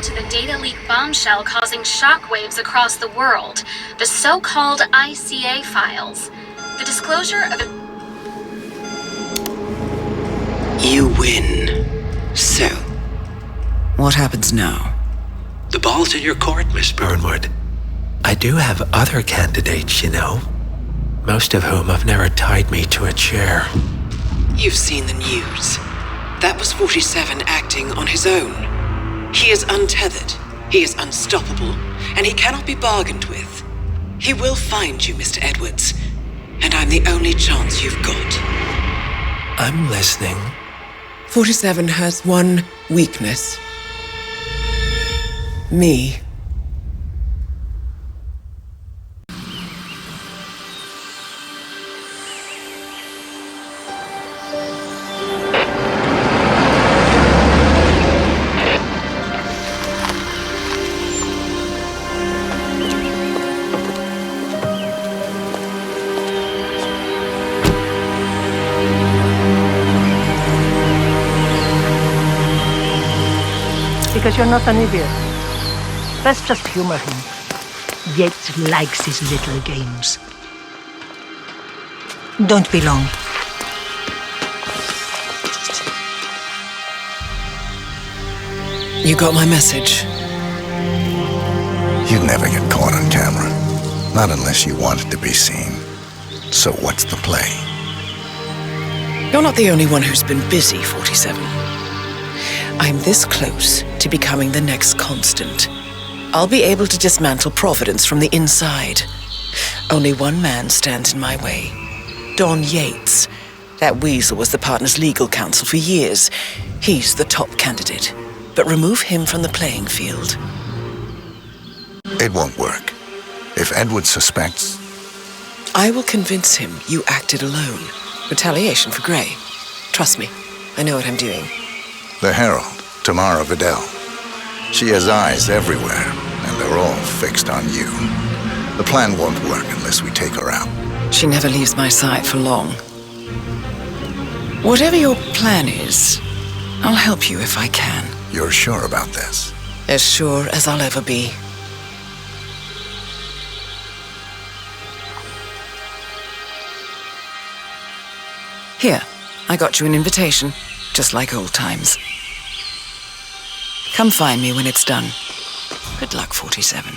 now to the data leak bombshell causing shockwaves across the world, the so-called ICA files. The disclosure of You win. So, what happens now? The ball's in your court, Miss Burnwood. I do have other candidates, you know. Most of whom have never tied me to a chair. You've seen the news. That was 47 acting on his own. He is untethered, he is unstoppable, and he cannot be bargained with. He will find you, Mr. Edwards, and I'm the only chance you've got. I'm listening. 47 has one weakness. Me. Because you're not an idiot. Let's just humor him. Yates likes his little games. Don't be long. You got my message. You'd never get caught on camera. Not unless you wanted to be seen. So what's the play? You're not the only one who's been busy, 47. I'm this close to becoming the next constant. I'll be able to dismantle Providence from the inside. Only one man stands in my way. Don Yates. That weasel was the partner's legal counsel for years. He's the top candidate. But remove him from the playing field. It won't work. If Edward suspects... I will convince him you acted alone. Retaliation for Gray. Trust me, I know what I'm doing. The Herald, Tamara Vidal. She has eyes everywhere, and they're all fixed on you. The plan won't work unless we take her out. She never leaves my sight for long. Whatever your plan is, I'll help you if I can. You're sure about this? As sure as I'll ever be. Here, I got you an invitation, just like old times. Come find me when it's done. Good luck, 47.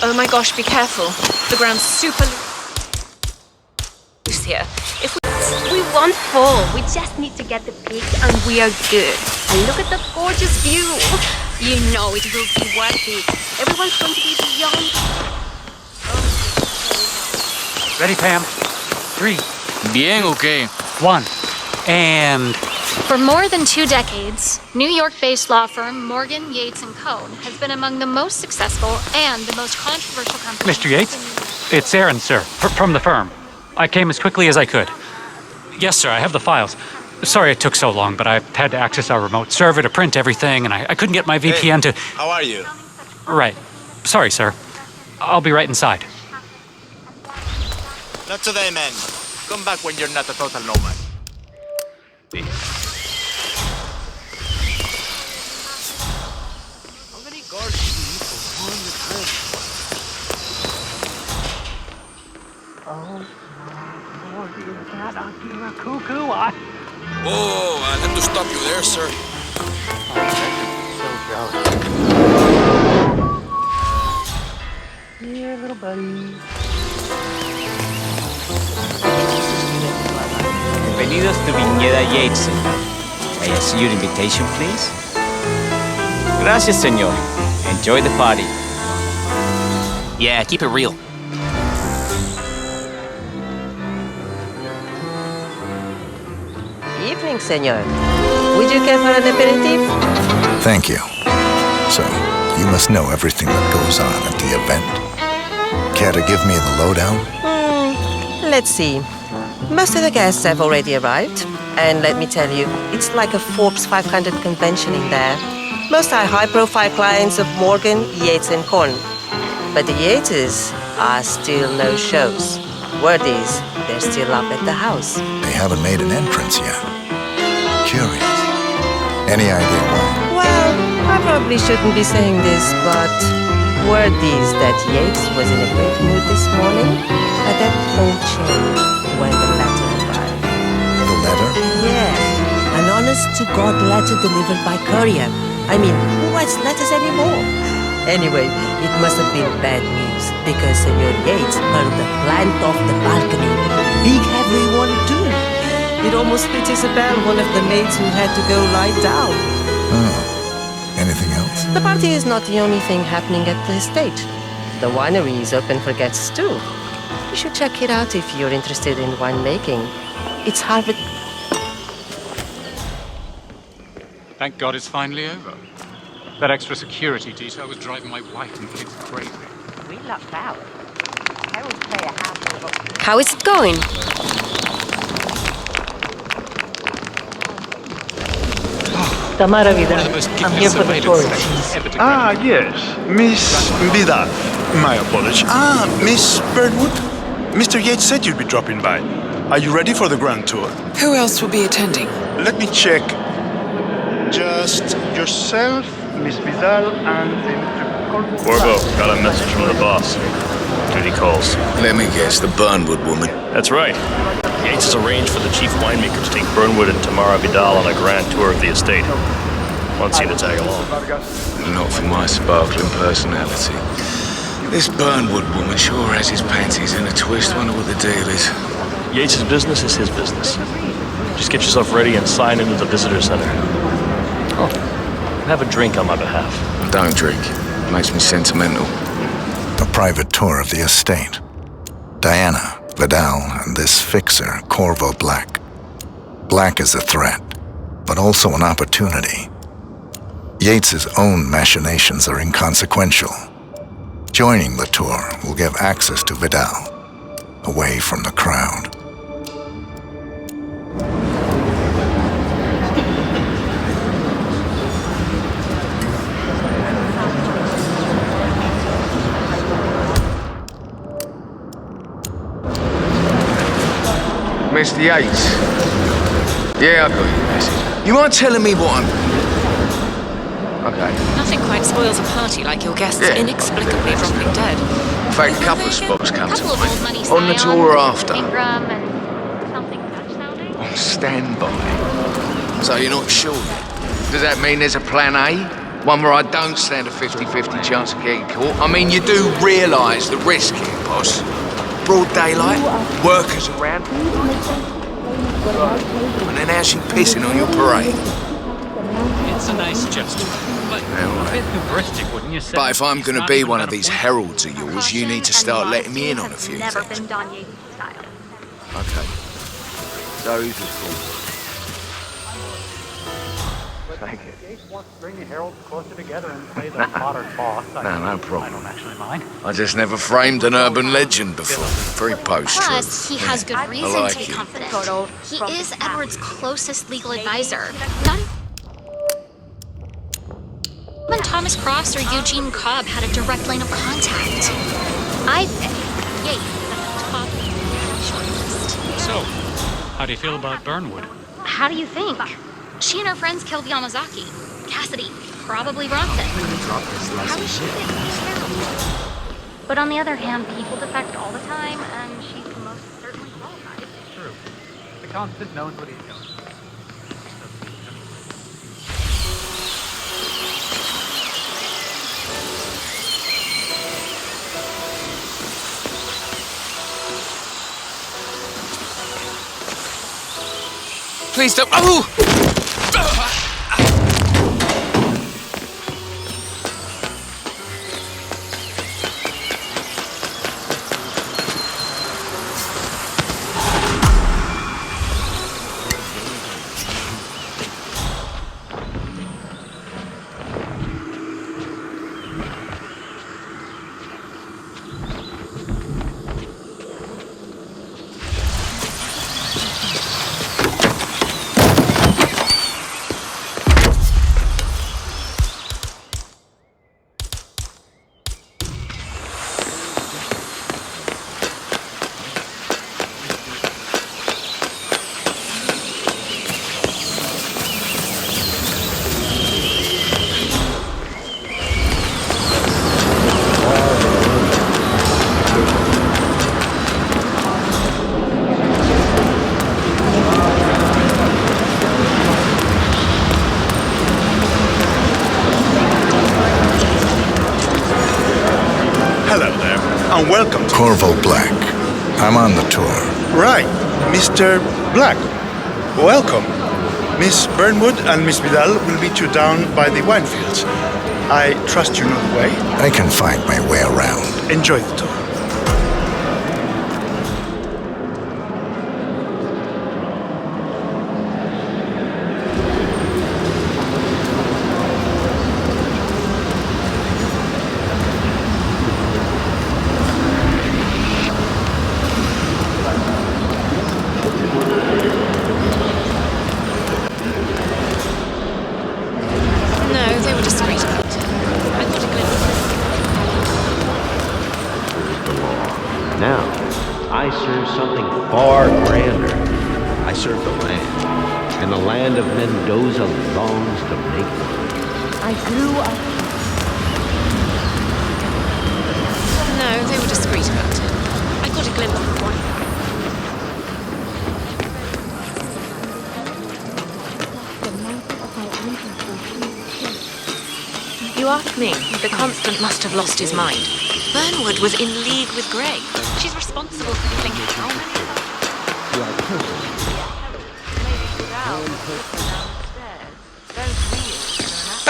Oh my gosh, be careful. The ground's super loose here. If we won't fall, we just need to get the peak and we are good. And look at the gorgeous view. You know it will be worth it. Everyone's going to be beyond. Ready, Pam? 3. Bien, okay. 1. And... For more than 2 decades, New York-based law firm Morgan, Yates & Co. has been among the most successful and the most controversial companies. Mr. Yates? It's Aaron, sir, from the firm. I came as quickly as I could. Yes, sir, I have the files. Sorry it took so long, but I had to access our remote server to print everything, and I couldn't get my VPN to... How are you? Right. Sorry, sir. I'll be right inside. Not today, man. Come back when you're not a total nomad. How many guards do you need for one return? Oh my Lord, is that a cuckoo? Oh, I had to stop you there, sir. Here, little buddy. Bienvenidos to Viñeda Yates. May I see your invitation, please? Gracias, señor. Enjoy the party. Yeah, keep it real. Evening, senor. Would you care for an aperitif? Thank you. So, you must know everything that goes on at the event. Care to give me the lowdown? Let's see. Most of the guests have already arrived. And let me tell you, it's like a Forbes 500 convention in there. Most are high-profile clients of Morgan, Yates, and Korn. But the Yateses are still no-shows. Word is, they're still up at the house. They haven't made an entrance yet. Curious. Any idea why? Well, I probably shouldn't be saying this, but word is that Yates was in a great mood this morning, but that won't change when the letter arrived. The letter? Yeah, an honest-to-God letter delivered by courier. I mean, who writes letters anymore? Anyway, it must have been bad news, because Senor Yates hurled the plant off the balcony. Big heavy one, too. It almost hit Isabel, one of the maids who had to go lie down. Oh. Anything else? The party is not the only thing happening at the estate. The winery is open for guests, too. You should check it out if you're interested in winemaking. It's Harvard... Thank God it's finally over. That extra security detail was driving my wife and kids crazy. We lucked out. Harold play a handful of... How is it going? Tamara Vidal, I'm here for the tourist. Ah, yes. Miss Vidal. My apologies. Ah, Miss Birdwood? Mr. Yates said you'd be dropping by. Are you ready for the grand tour? Who else will be attending? Let me check. Just yourself, Miss Vidal, and Mr. Corvo, got a message from the boss. Duty calls. Let me guess, the Burnwood woman. That's right. Yates has arranged for the chief winemaker to take Burnwood and Tamara Vidal on a grand tour of the estate. Wants you to tag along. Not for my sparkling personality. This Burnwood woman sure has his panties in a twist. Wonder what the deal is. Yates' business is his business. Just get yourself ready and sign into the visitor center. Oh, have a drink on my behalf. Don't drink. Makes me sentimental. A private tour of the estate. Diana, Vidal, and this fixer, Corvo Black. Black is a threat, but also an opportunity. Yates's own machinations are inconsequential. Joining the tour will give access to Vidal, away from the crowd. Mr. Yates? Yeah, I got your message. You aren't telling me what I'm... Okay. Nothing quite spoils a party like your guests inexplicably dropping dead. In fact, a couple of spots come to Couple of old money mind. On the Scion, tour after. Ingram and something Dutch sounding. On standby. So you're not sure yet? Does that mean there's a plan A? One where I don't stand a 50-50 chance of getting caught? I mean, you do realise the risk here, boss. Broad daylight, workers around. And then how's she pissing on your parade? It's a nice gesture, but a bit hubristic, wouldn't you say? But if I'm going to be one of these heralds of yours, you need to start letting me in on a few Never things. been Don Yates' style. Okay. So who's the fool? Thank you. Wants to bring the heralds closer together and play the modern boss. No problem. I don't actually mind. I just never framed an urban legend before. Very post-truth. Plus, he has good reason like to be it. confident. He is Edward's closest legal advisor. Not even Thomas Cross or Eugene Cobb had a direct line of contact. I think Yates is at the top of the shortlist. So, how do you feel about Burnwood? How do you think? She and her friends killed Yamazaki. Cassidy probably brought them. How is she getting these heralds? But on the other hand, people defect all the time, and she's most certainly qualified. True. The Constant knows what he's doing. Please don't. Oh! welcome. Corvo Black. I'm on the tour. Right, Mr. Black. Welcome. Miss Burnwood and Miss Vidal will meet you down by the wine fields. I trust you know the way. I can find my way around. Enjoy the tour. No, they were discreet about it. I got a glimpse. Now, I serve something far grander. I serve the land. And the land of Mendoza longs to make one. I grew up. No, they were discreet about it. I got a glimpse of one. You ask me, the Constant must have lost his mind. Burnwood was in league with Grey. She's responsible for killing how many of us?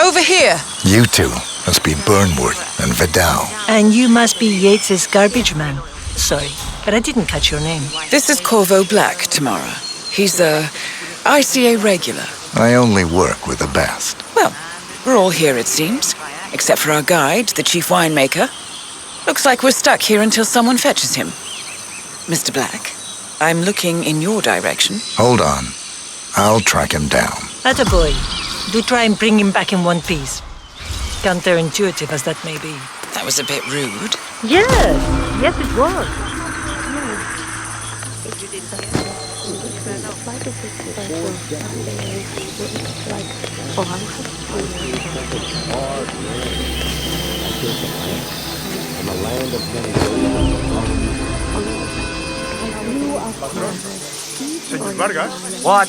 Over here. You two must be Burnwood and Vidal. And you must be Yates's garbage man. Sorry, but I didn't catch your name. This is Corvo Black, Tamara. He's a ICA regular. I only work with the best. Well, we're all here, it seems. Except for our guide, the chief winemaker. Looks like we're stuck here until someone fetches him. Mr. Black, I'm looking in your direction. Hold on. I'll track him down. Attaboy. Do try and bring him back in one piece. Counterintuitive as that may be. That was a bit rude. Yes, yes it was. Senor Vargas? What?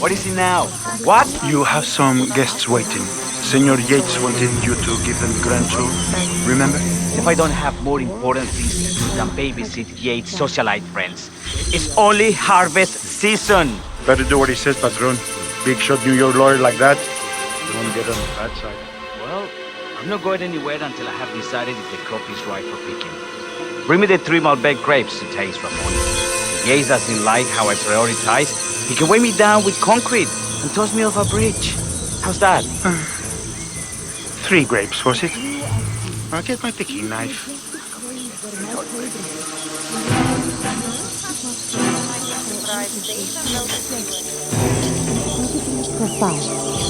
What is it now? What? You have some guests waiting. Senor Yates wanted you to give them grand tour. Remember? If I don't have more important things to do than babysit Yates' socialite friends. It's only harvest season. Better do what he says, Patron. Big shot New York lawyer like that. You want to get on the bad side. Well, I'm not going anywhere until I have decided if the crop is right for picking. Bring me the 3 Malbec grapes to taste, Ramon. If Yates doesn't like how I prioritize, he can weigh me down with concrete and toss me off a bridge. How's that? 3 grapes, was it? I'll get my picking knife.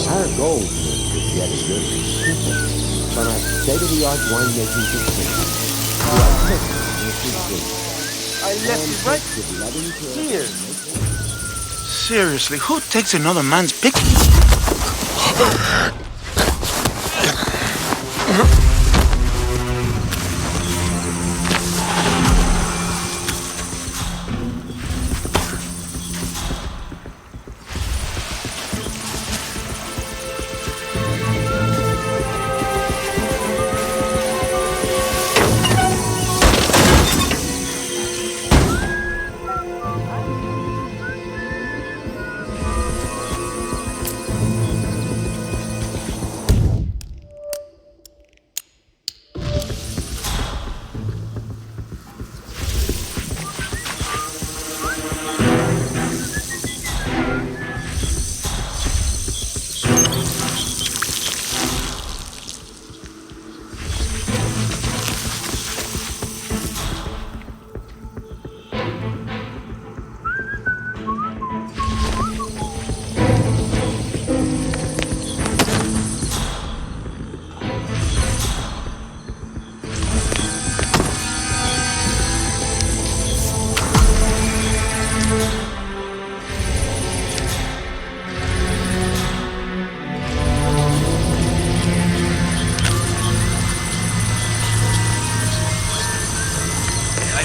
Our goal is to get a good reputation from our state-of-the-art winemaking facility. I left it right here. Seriously, who takes another man's picking?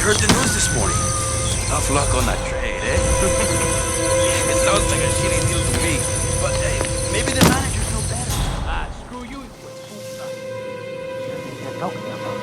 heard the news this morning. Tough luck on that trade, eh? It sounds like a shitty deal to me. But hey, maybe the managers know better. Ah, screw you. They're talking about.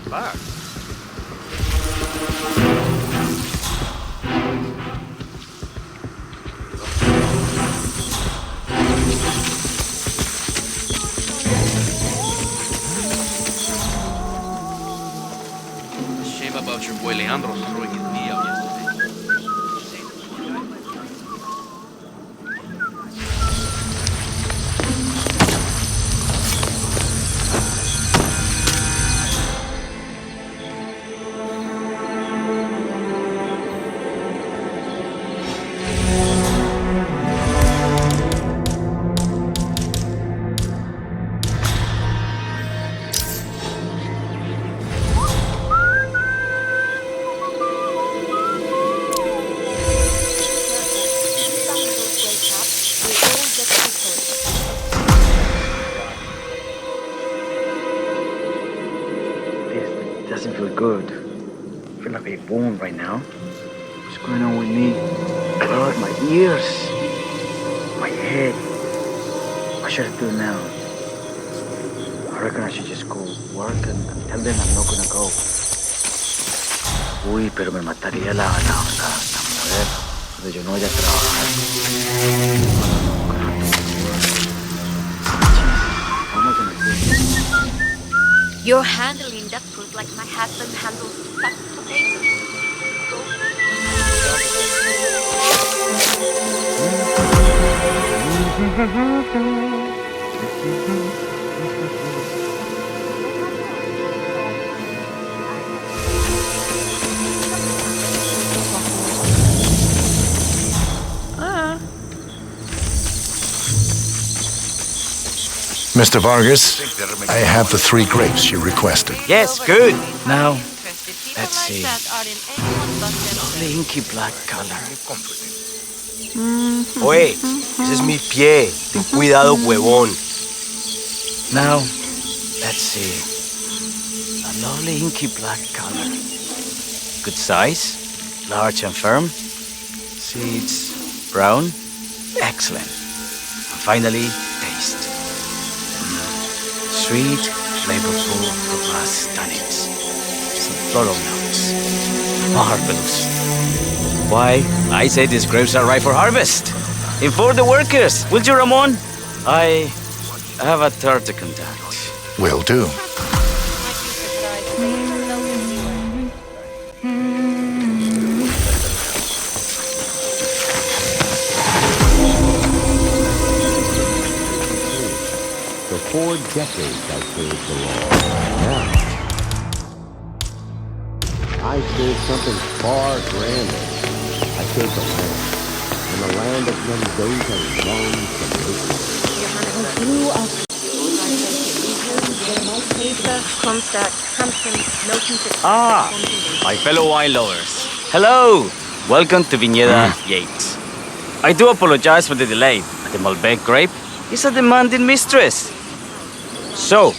back. Shame about your boy Leandro throwing his knee out yesterday. Doesn't feel good. I feel like a bone right now. What's going on with me? Blood, my ears, my head. What should I do now? I reckon I should just go work and tell them I'm not gonna go. Uy, pero me mataría la mujer de yo no vaya a trabajar. What am I gonna do? You're handling that fruit like my husband handles fat potatoes. Mr. Vargas, I have the 3 grapes you requested. Yes, good. Now, let's see. Lovely inky black color. Oye, ese es mi pie. Ten cuidado, huevón. Now, let's see. A lovely inky black color. Good size, large and firm. Seeds brown. Excellent. And finally, taste. Sweet, flavorful, robust tannins. Some floral notes. Marvelous. Why, I say these grapes are ripe for harvest. Inform the workers, will you, Ramon? I have a third to conduct. Will do. For 4 decades I served the law. Now, I serve something far grander. I serve the land. And the land of Mendoza longs to make it. My fellow wine lovers. Hello! Welcome to Viñeda Yates. I do apologize for the delay. The Malbec grape is a demanding mistress. So,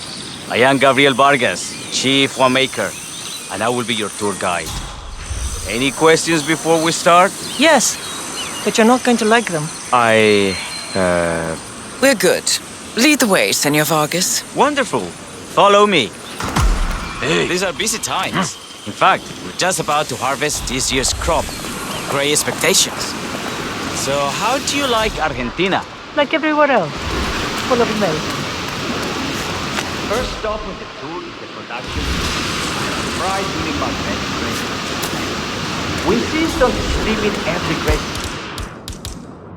I am Gabriel Vargas, Chief Winemaker, and I will be your tour guide. Any questions before we start? Yes, but you're not going to like them. We're good. Lead the way, Senor Vargas. Wonderful. Follow me. Hey. These are busy times. In fact, we're just about to harvest this year's crop. Great expectations. So, how do you like Argentina? Like everywhere else, full of milk. First stop on the tour is the production of fried mini Malbec grape. We insist on steaming every grape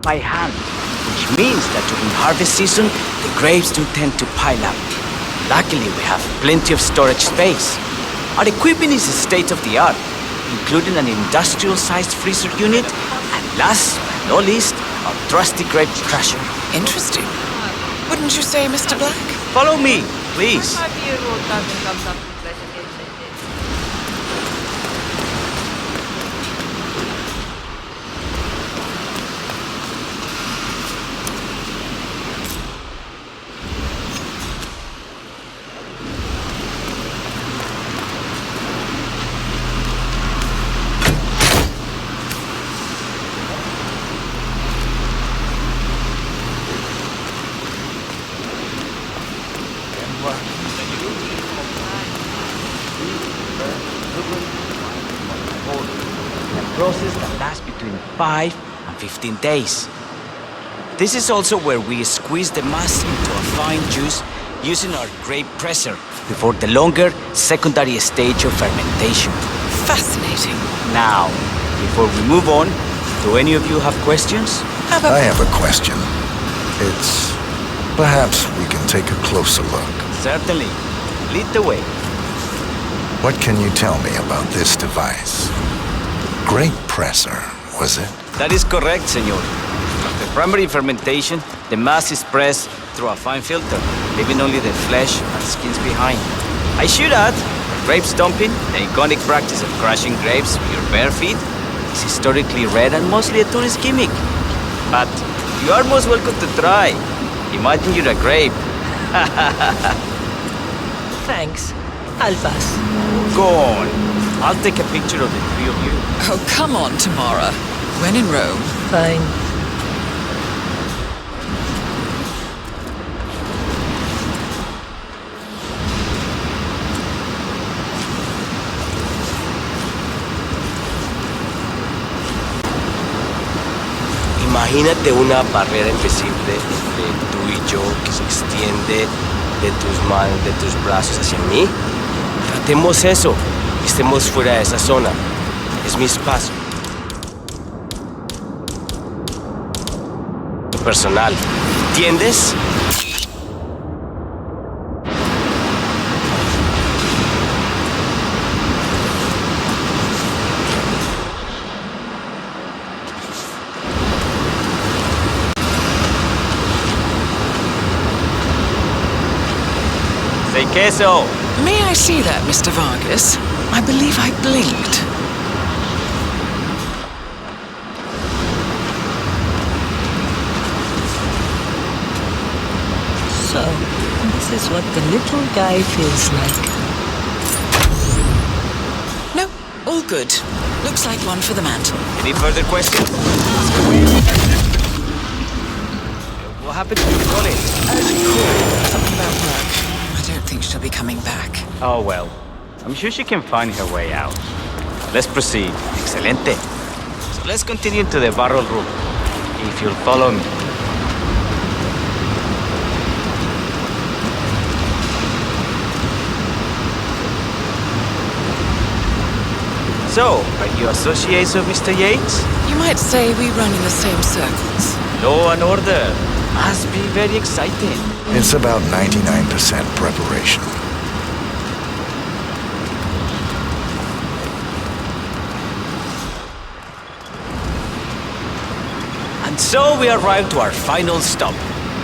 by hand, which means that during harvest season, the grapes do tend to pile up. Luckily, we have plenty of storage space. Our equipment is state-of-the-art, including an industrial-sized freezer unit, and last but not least, our trusty grape crusher. Interesting. Wouldn't you say, Mr. Black? Follow me, please. process that lasts between 5 and 15 days. This is also where we squeeze the mass into a fine juice using our grape presser before the longer secondary stage of fermentation. Fascinating. Now, before we move on, do any of you have questions? I have a question. It's... perhaps we can take a closer look. Certainly. Lead the way. What can you tell me about this device? Grape presser, was it? That is correct, senor. After primary fermentation, the mass is pressed through a fine filter, leaving only the flesh and skins behind. I should add, grape stomping, the iconic practice of crushing grapes with your bare feet, is historically rare and mostly a tourist gimmick. But you are most welcome to try. Imagine you're a grape. Thanks. I'll pass. Go on. I'll take a picture of the three of you. Oh, come on, Tamara. When in Rome. Fine. Imagínate una barrera invisible entre tú y yo que se extiende de tus manos, de tus brazos hacia mí. Tratemos eso y estemos fuera de esa zona. Es mi espacio. Personal. ¿Entiendes? Say queso. May I see that, Mr. Vargas? I believe I blinked. So, this is what the little guy feels like. No, all good. Looks like one for the mantle. Any further questions? What happened to your colleague? Something about work. I don't think she'll be coming back. Oh well. I'm sure she can find her way out. Let's proceed. Excelente. So let's continue to the barrel room. If you'll follow me. So, are you associates of Mr. Yates? You might say we run in the same circles. Law and order. Must be very exciting. It's about 99% preparation. And so we arrive to our final stop,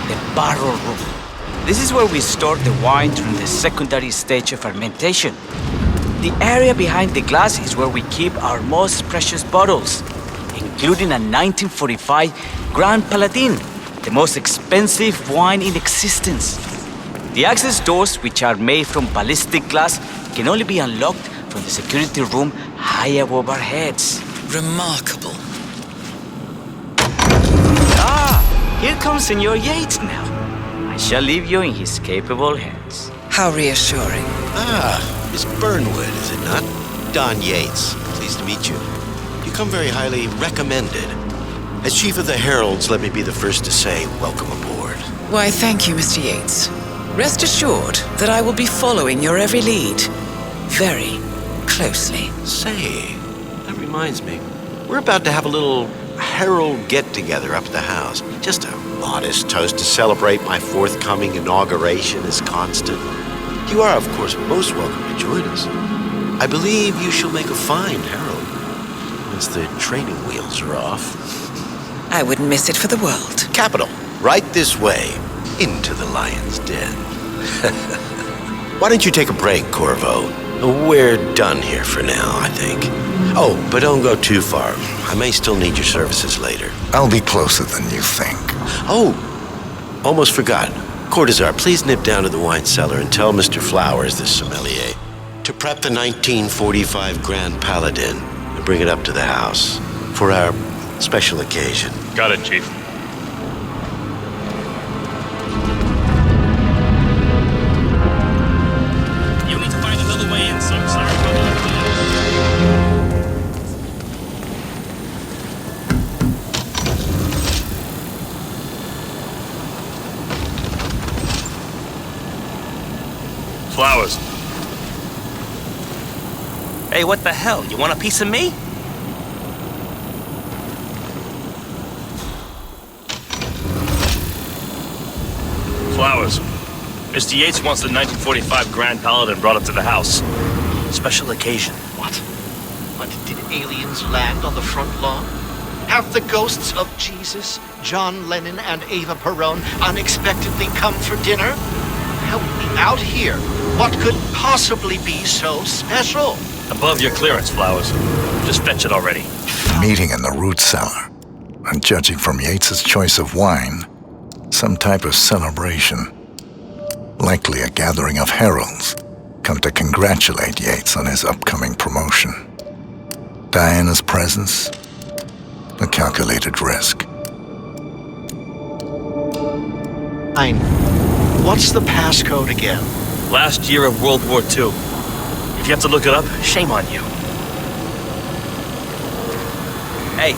the barrel room. This is where we store the wine during the secondary stage of fermentation. The area behind the glass is where we keep our most precious bottles, including a 1945 Grand Paladin, the most expensive wine in existence. The access doors, which are made from ballistic glass, can only be unlocked from the security room high above our heads. Remarkable. Here comes Senor Yates now. I shall leave you in his capable hands. How reassuring. Miss Burnwood, is it not? Don Yates. Pleased to meet you. You come very highly recommended. As Chief of the Heralds, let me be the first to say welcome aboard. Why, thank you, Mr. Yates. Rest assured that I will be following your every lead. Very closely. Say, that reminds me. We're about to have a little Herald get-together up at the house. Just a modest toast to celebrate my forthcoming inauguration as Constant. You are, of course, most welcome to join us. I believe you shall make a fine Herald, once the training wheels are off. I wouldn't miss it for the world. Capital. Right this way, into the lion's den. Why don't you take a break, Corvo? We're done here for now, I think. Oh, but don't go too far. I may still need your services later. I'll be closer than you think. Oh, almost forgot. Cortazar, please nip down to the wine cellar and tell Mr. Flowers, the sommelier, to prep the 1945 Grand Paladin and bring it up to the house for our special occasion. Got it, Chief. You need to find another way in, so I'm sorry. Flowers. Hey, what the hell? You want a piece of me? Flowers. Mr. Yates wants the 1945 Grand Paladin brought up to the house. Special occasion. What? What, did aliens land on the front lawn? Have the ghosts of Jesus, John Lennon, and Eva Perón unexpectedly come for dinner? Help me out here. What could possibly be so special? Above your clearance, Flowers. Just fetch it already. Meeting in the root cellar, and judging from Yates's choice of wine, some type of celebration. Likely a gathering of heralds, come to congratulate Yates on his upcoming promotion. Diana's presence, a calculated risk. Fine. What's the passcode again? Last year of World War II. If you have to look it up, shame on you. Hey,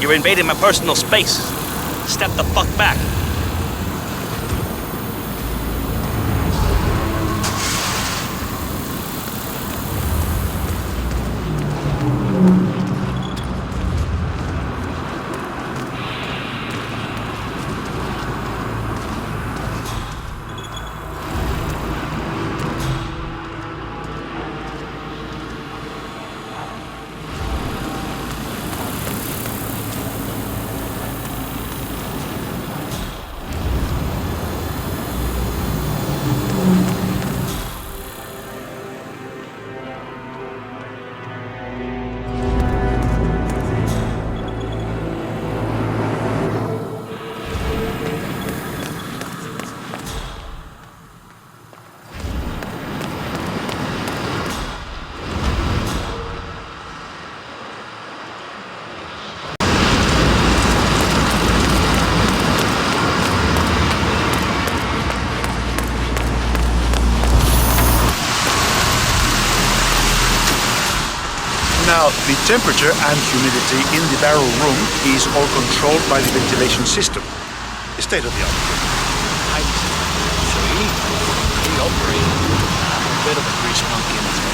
you're invading my personal space. Step the fuck back. Now, the temperature and humidity in the barrel room is all controlled by the ventilation system. State of the art. We operate a bit of a grease monkey in this one.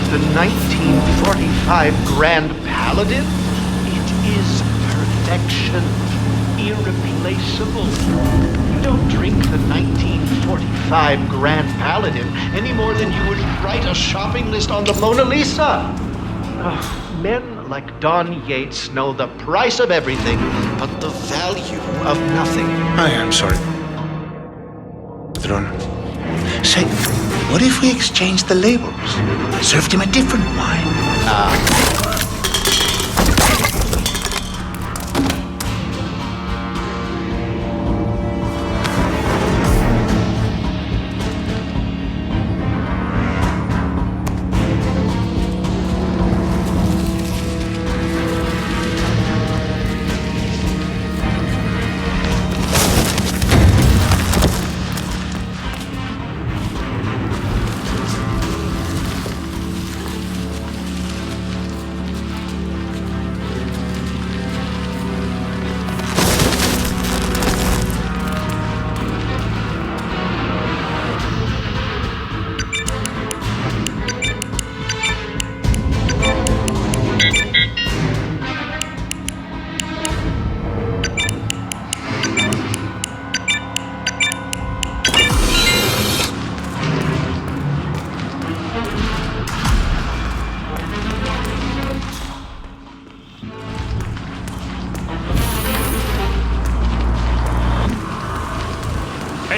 The 1945 Grand Paladin? It is perfection, irreplaceable. You don't drink the 1945 Grand Paladin any more than you would write a shopping list on the Mona Lisa. Men like Don Yates know the price of everything, but the value of nothing. I am sorry. Patron. Say, what if we exchange the labels? Served him a different wine.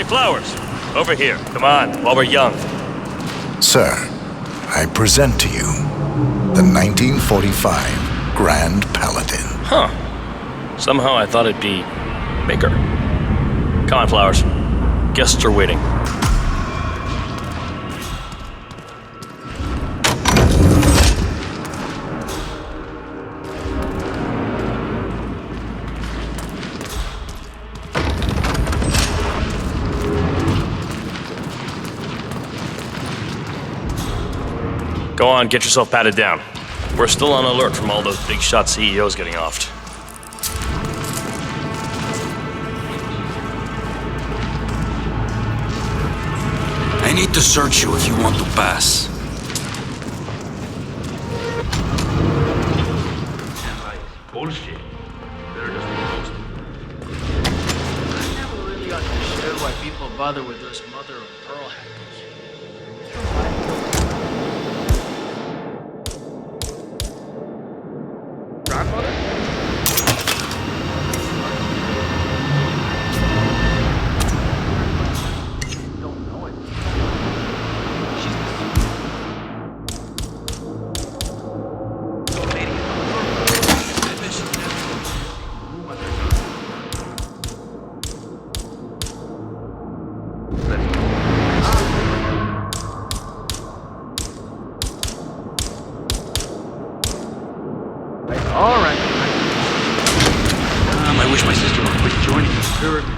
Flowers, over here. Come on, while we're young. Sir, I present to you the 1945 Grand Paladin. Huh. Somehow I thought it'd be bigger. Come on, Flowers. Guests are waiting. Go on, get yourself patted down. We're still on alert from all those big shot CEOs getting offed. I need to search you if you want to pass. Bullshit. They're just I never really understood why people bother with those mother of pearl hackers. Grandmother? I wish my sister would quit joining the pyramid.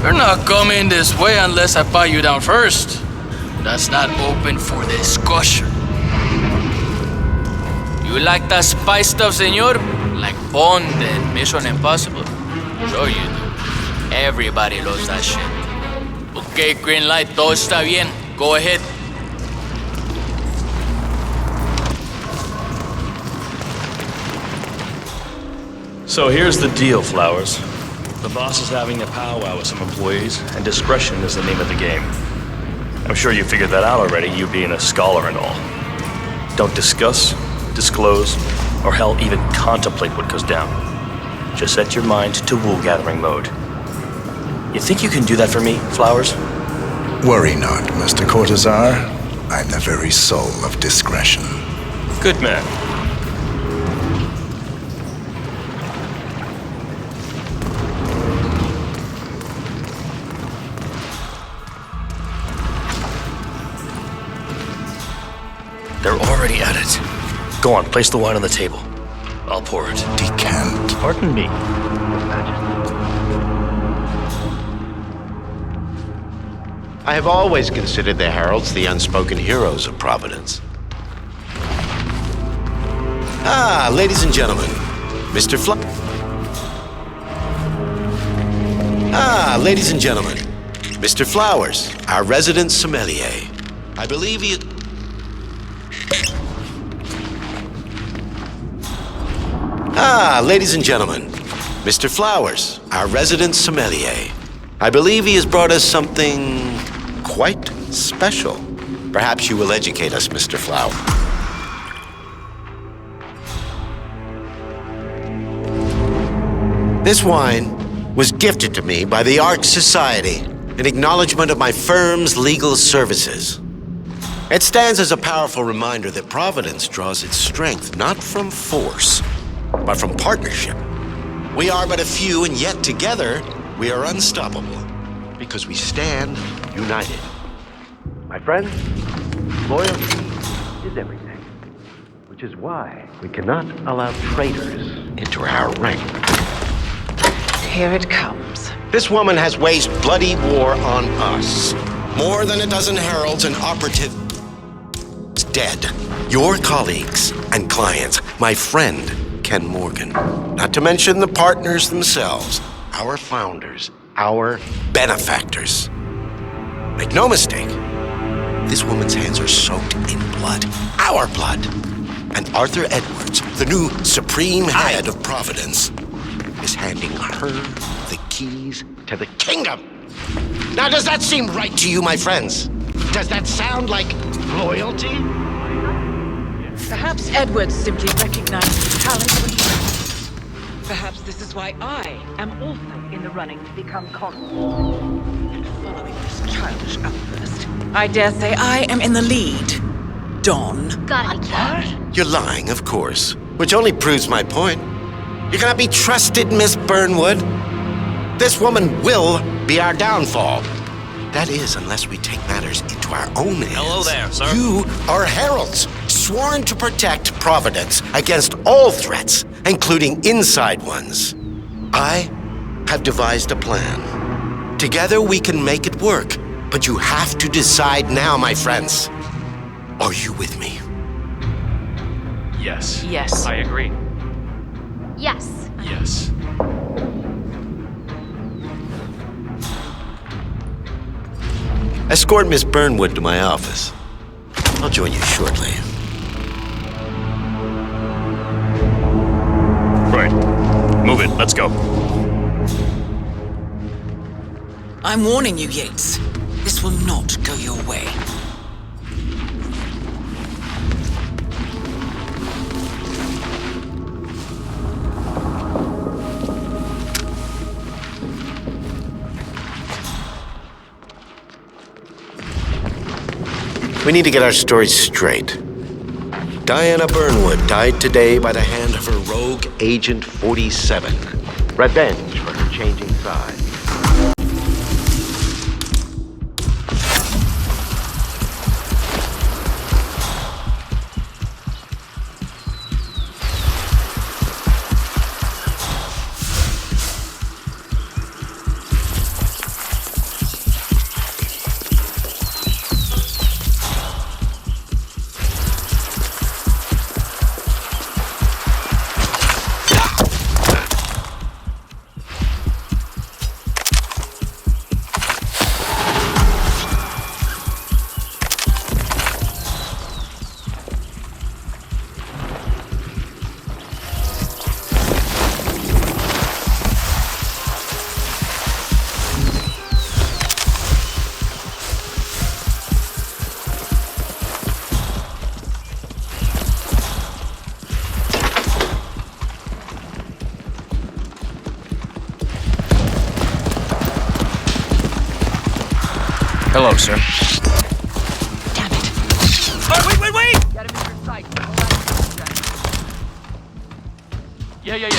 You're not coming this way unless I pat you down first. That's not open for discussion. You like that spy stuff, senor? Like Bond and Mission Impossible? Sure you do. Everybody loves that shit. Okay, green light, todo está bien. Go ahead. So here's the deal, Flowers. The boss is having a powwow with some employees, and discretion is the name of the game. I'm sure you figured that out already, you being a scholar and all. Don't discuss, disclose, or hell, even contemplate what goes down. Just set your mind to wool-gathering mode. You think you can do that for me, Flowers? Worry not, Mr. Cortazar. I'm the very soul of discretion. Good man. They're already at it. Go on, place the wine on the table. I'll pour it. Decant. Pardon me. I have always considered the heralds the unspoken heroes of Providence. Ah, ladies and gentlemen, Mr. ladies and gentlemen, Mr. Flowers, our resident sommelier. I believe he... ladies and gentlemen, Mr. Flowers, our resident sommelier. I believe he has brought us something quite special. Perhaps you will educate us, Mr. Flower. This wine was gifted to me by the Arch Society in acknowledgement of my firm's legal services. It stands as a powerful reminder that Providence draws its strength not from force, but from partnership. We are but a few, and yet together we are unstoppable because we stand united. My friends, loyalty is everything, which is why we cannot allow traitors into our rank. Here it comes. This woman has waged bloody war on us. More than a dozen heralds and operatives dead. Your colleagues and clients, my friend Ken Morgan, not to mention the partners themselves, our founders, our benefactors. Make no mistake, this woman's hands are soaked in blood, our blood. And Arthur Edwards, the new supreme head of Providence, is handing her the keys to the kingdom. Now, does that seem right to you, my friends? Does that sound like loyalty? Perhaps Edwards simply recognized his talent when he... Perhaps this is why I am also in the running to become consul. And following this childish outburst, I dare say I am in the lead, Don. Gotta be kidding. You're lying, of course, which only proves my point. You cannot be trusted, Miss Burnwood. This woman will be our downfall. That is, unless we take matters into our own hands. Hello there, sir. You are heralds, sworn to protect Providence against all threats, including inside ones. I have devised a plan. Together we can make it work, but you have to decide now, my friends. Are you with me? Yes. Yes. I agree. Yes. Yes. Escort Miss Burnwood to my office. I'll join you shortly. Right. Move it. Let's go. I'm warning you, Yates. This will not go your way. We need to get our story straight. Diana Burnwood died today by the hand of her rogue Agent 47. Revenge for her changing side. Hello, sir. Damn it. Oh, wait! Get him in your sight. Yeah.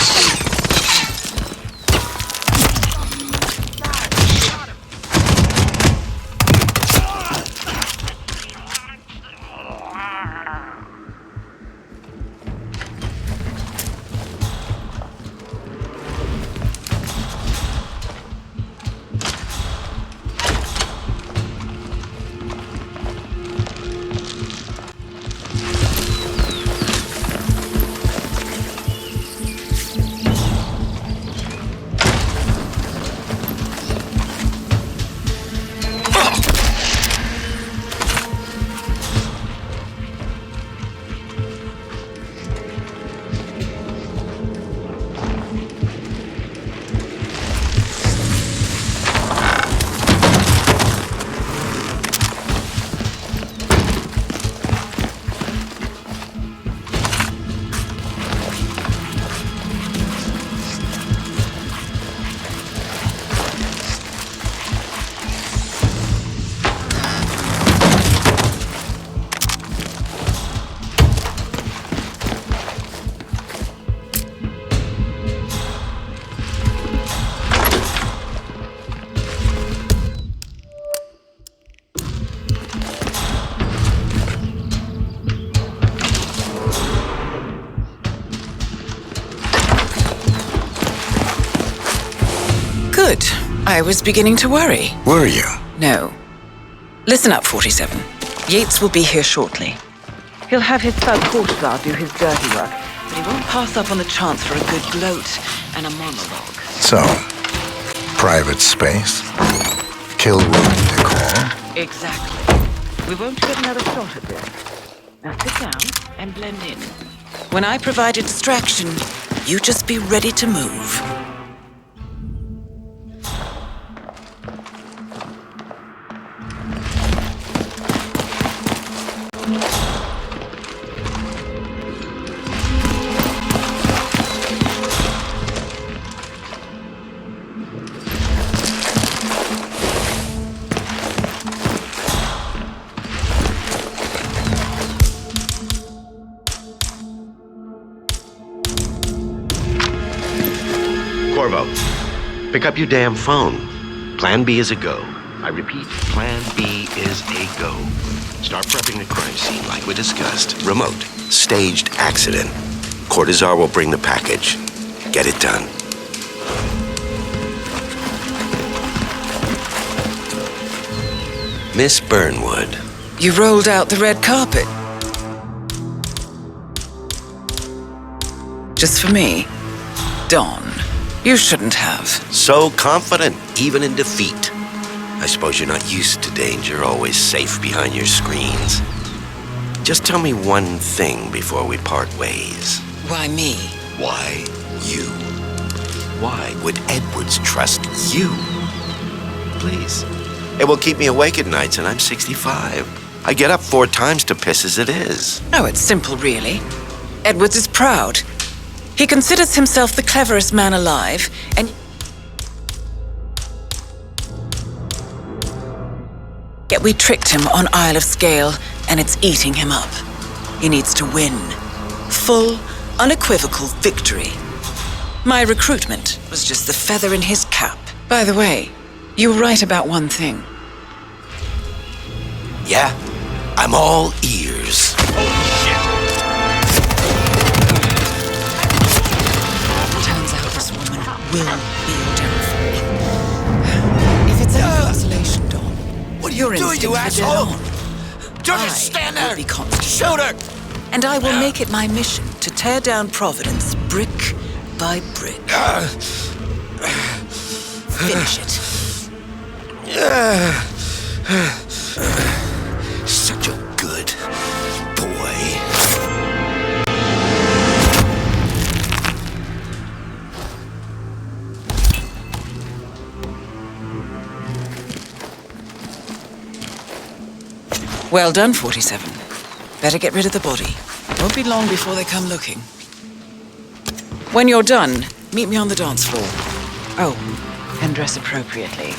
Good. I was beginning to worry. Were you? No. Listen up, 47. Yates will be here shortly. He'll have his thug court guard do his dirty work, but he won't pass up on the chance for a good gloat and a monologue. So, private space? Kill room decor? Exactly. We won't get another shot at this. Now sit down and blend in. When I provide a distraction, you just be ready to move. Corvo, pick up your damn phone. Plan B is a go. I repeat, Plan B is a go. Start prepping the crime scene like we discussed. Remote, staged accident. Cortazar will bring the package. Get it done. Miss Burnwood. You rolled out the red carpet. Just for me? Don, you shouldn't have. So confident, even in defeat. I suppose you're not used to danger, always safe behind your screens. Just tell me one thing before we part ways. Why me? Why you? Why would Edwards trust you? Please. It will keep me awake at nights, and I'm 65. I get up 4 times to piss as it is. Oh, it's simple, really. Edwards is proud. He considers himself the cleverest man alive, and yet we tricked him on Isle of Scale, and it's eating him up. He needs to win. Full, unequivocal victory. My recruitment was just the feather in his cap. By the way, you were right about one thing. Yeah, I'm all ears. Turns out this woman will be your downfall. If it's any consolation, Don, what are your you doing, you instincts are dead asshole? on. Just stand there! Will be constant. Shoot her! And I will make it my mission to tear down Providence brick by brick. Finish it. Such a good boy. Well done, 47. Better get rid of the body. Won't be long before they come looking. When you're done, meet me on the dance floor. Oh, and dress appropriately.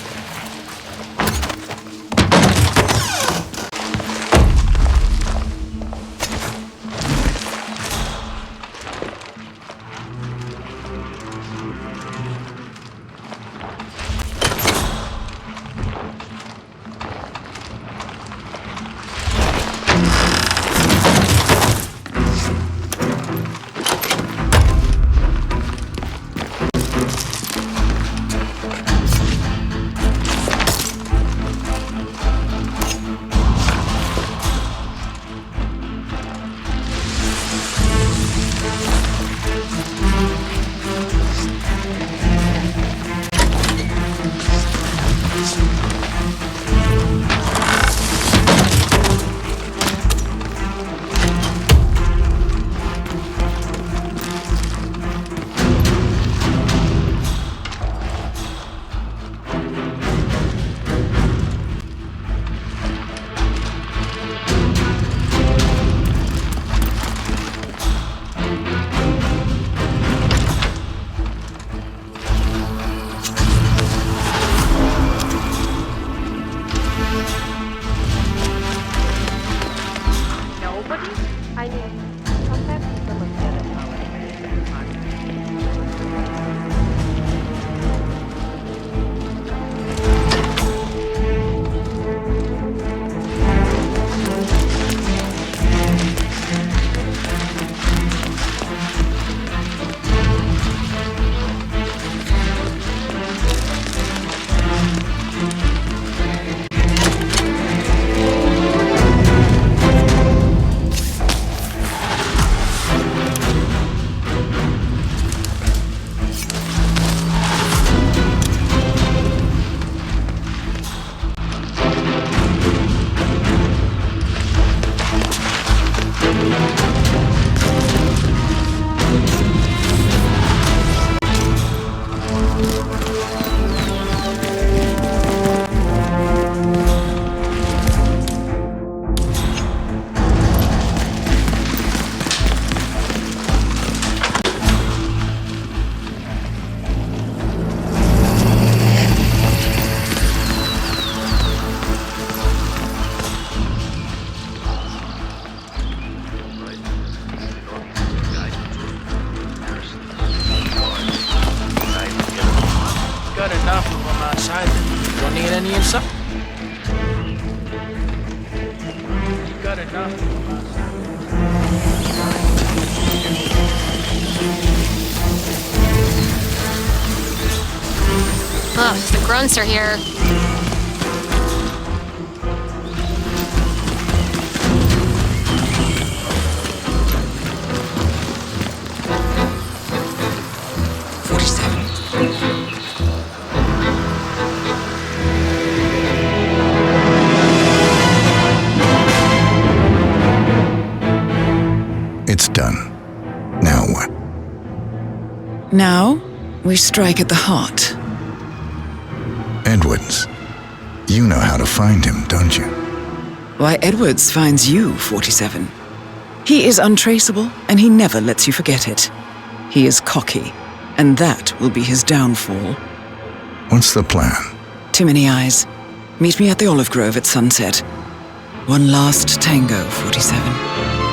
Ugh, the grunts are here. It's done. Now what? Now, we strike at the heart. Edwards. You know how to find him, don't you? Why, Edwards finds you, 47. He is untraceable, and he never lets you forget it. He is cocky, and that will be his downfall. What's the plan? Too many eyes. Meet me at the olive grove at sunset. One last tango, 47.